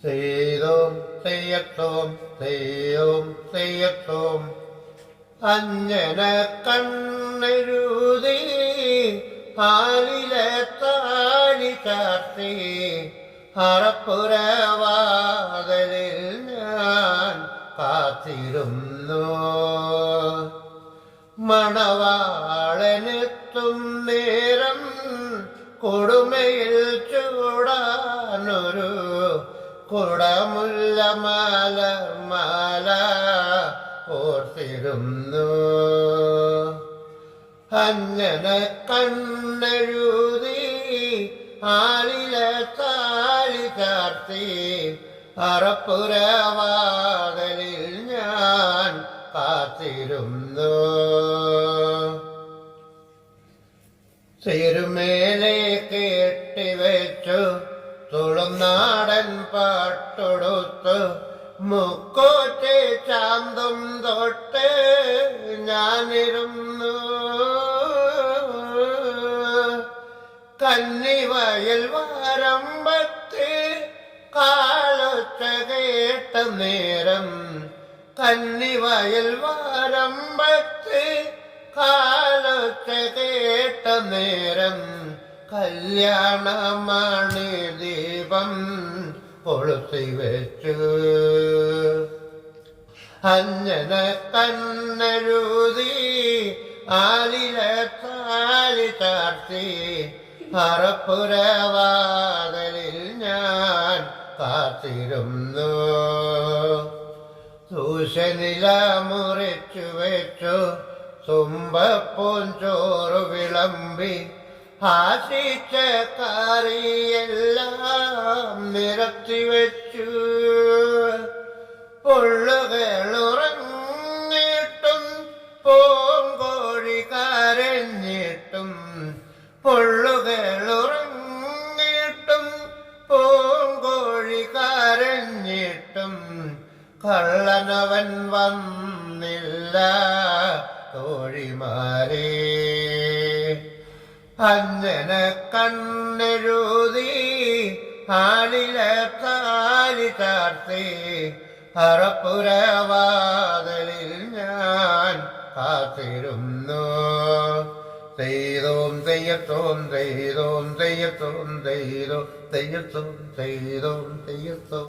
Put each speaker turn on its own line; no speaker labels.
ചെയ്തോം ചെയ്യത്തോം ചെയ്യോം ചെയ്യത്തോം അഞ്ജന കണ്ണെഴുതി ആലിലെ താലി ചാർത്തി അറപ്പുരവാതിലിൽ ഞാൻ കാത്തിരുന്നു. മണവാളനെത്തും നേരം കൊടുമയിൽ ചൂടാനൊരു കുടമുല്ല മാല ഓർത്തിരുന്നു. അഞ്ജന കണ്ണെഴുതി ആലിലെ താലി ചാർത്തി അറപ്പുരവാതിലിൽ ഞാൻ കാത്തിരുന്നു. തിരുമേലെ കെട്ടിവെച്ചു തുളുനാടൻ പാട്ടൊടുത്ത് മുക്കോറ്റെ ചാന്തും തൊട്ട് ഞാനിരുന്നു. കന്നിവയൽ വരമ്പത്ത് കാലൊച്ച കേട്ട നേരം, കന്നിവയൽ വരമ്പത്ത് കാലൊച്ച കേട്ട നേരം കല്യാണമണി ദീപം കൊളുത്തി വെച്ചു. അഞ്ജന കണ്ണെഴുതി ആലിലെ താലി ചാർത്തി അറപ്പുരവാതിലിൽ ഞാൻ കാത്തിരുന്നു. തൂശനില മുറിച്ചു വെച്ചു തുമ്പപ്പൂൻ ചോറ് വിളമ്പി ആശിച്ച കറിയെല്ലാം നിരത്തി വെച്ചു. പൊള്ളുകളുറങ്ങിയിട്ടും പൂങ്കോഴി കരഞ്ഞിട്ടും, പൊള്ളുകളുറങ്ങിയിട്ടും പൂങ്കോഴി കരഞ്ഞിട്ടും കള്ളനവൻ വന്നില്ല തോഴിമാരേ. അഞ്ജന കണ്ണെഴുതി ആലിലെ താലി ചാർത്തി അറപ്പുരവാതിലിൽ ഞാൻ കാത്തിരുന്നു. ചെയ്തോം ചെയ്യത്തോം ചെയ്തോം ചെയ്യത്തോം ചെയ്തോ ചെയ്യത്തോം ചെയ്തോം ചെയ്യത്തോം.